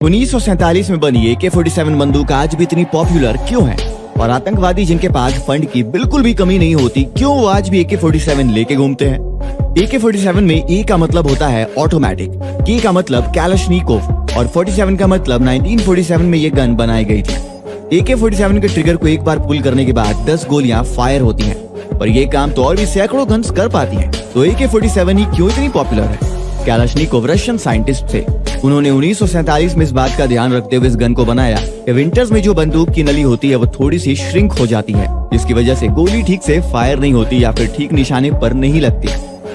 1947 में बनी AK-47 बंदूक आज भी इतनी पॉपुलर क्यों है? और आतंकवादी जिनके पास फंड की बिल्कुल भी कमी नहीं होती, क्यों वो आज भी AK-47 लेके घूमते हैं? AK-47 में E का मतलब होता है ऑटोमेटिक, K का मतलब कैलाशनिकोव और 47 का मतलब 1947 में ये गन बनाई गई थी। AK-47 के ट्रिगर को एक बार पुल करने के बाद 10 गोलियां फायर होती हैं और ये काम तो और भी सैकड़ों गन्स कर पाती हैं। तो AK-47 ही क्यों इतनी पॉपुलर है? कैलाशनिकोव रशियन साइंटिस्ट थे। उन्होंने 1947 में इस बात का ध्यान रखते हुए इस गन को बनाया कि विंटर्स में जो बंदूक की नली होती है वो थोड़ी सी श्रिंक हो जाती है, जिसकी वजह से गोली ठीक से फायर नहीं होती या फिर ठीक निशाने पर नहीं लगती।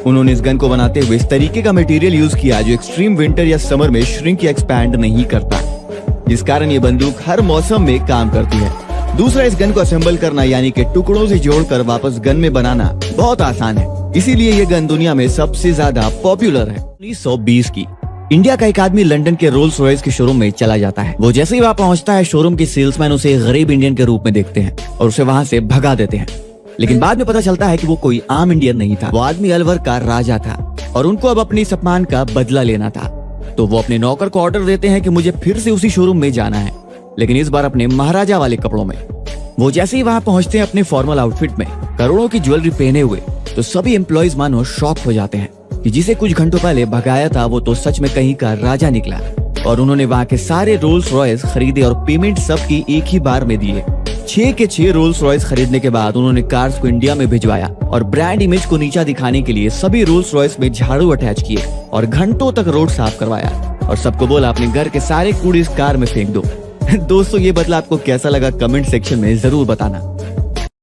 उन्होंने इस गन को बनाते हुए इस तरीके का मटेरियल यूज किया जो एक्सट्रीम विंटर या समर में श्रिंक या एक्सपैंड नहीं करता, जिस कारण ये बंदूक हर मौसम में काम करती है। दूसरा, इस गन को असेंबल करना यानी कि टुकड़ों से जोड़कर वापस गन में बनाना बहुत आसान है, इसीलिए ये गन दुनिया में सबसे ज्यादा पॉपुलर है। 1920 की इंडिया का एक आदमी लंदन के रोल्स रॉयस के शोरूम में चला जाता है। वो जैसे ही वहाँ पहुँचता है, शोरूम के सेल्समैन उसे गरीब इंडियन के रूप में देखते हैं और उसे वहाँ से भगा देते हैं। लेकिन बाद में पता चलता है कि वो कोई आम इंडियन नहीं था, वो आदमी अलवर का राजा था और उनको अब अपने सम्मान का बदला लेना था। तो वो अपने नौकर को ऑर्डर देते हैं कि मुझे फिर से उसी शोरूम में जाना है, लेकिन इस बार अपने महाराजा वाले कपड़ों में। वो जैसे ही वहाँ पहुँचते हैं अपने फॉर्मल आउटफिट में, करोड़ों की ज्वेलरी पहने हुए, तो सभी एम्प्लॉइज मानो शॉक हो जाते हैं कि जिसे कुछ घंटों पहले भगाया था वो तो सच में कहीं का राजा निकला। और उन्होंने वहाँ के सारे रोल्स रॉयस खरीदे और पेमेंट सबकी एक ही बार में दिए। 6 के 6 रोल्स रॉयस खरीदने के बाद उन्होंने कार्स को इंडिया में भिजवाया और ब्रांड इमेज को नीचा दिखाने के लिए सभी रोल्स रॉयस में झाड़ू अटैच किए और घंटों तक रोड साफ करवाया और सबको बोला अपने घर के सारे कूड़े इस कार में फेंक दो। दोस्तों, ये बदला आपको कैसा लगा कमेंट सेक्शन में जरूर बताना।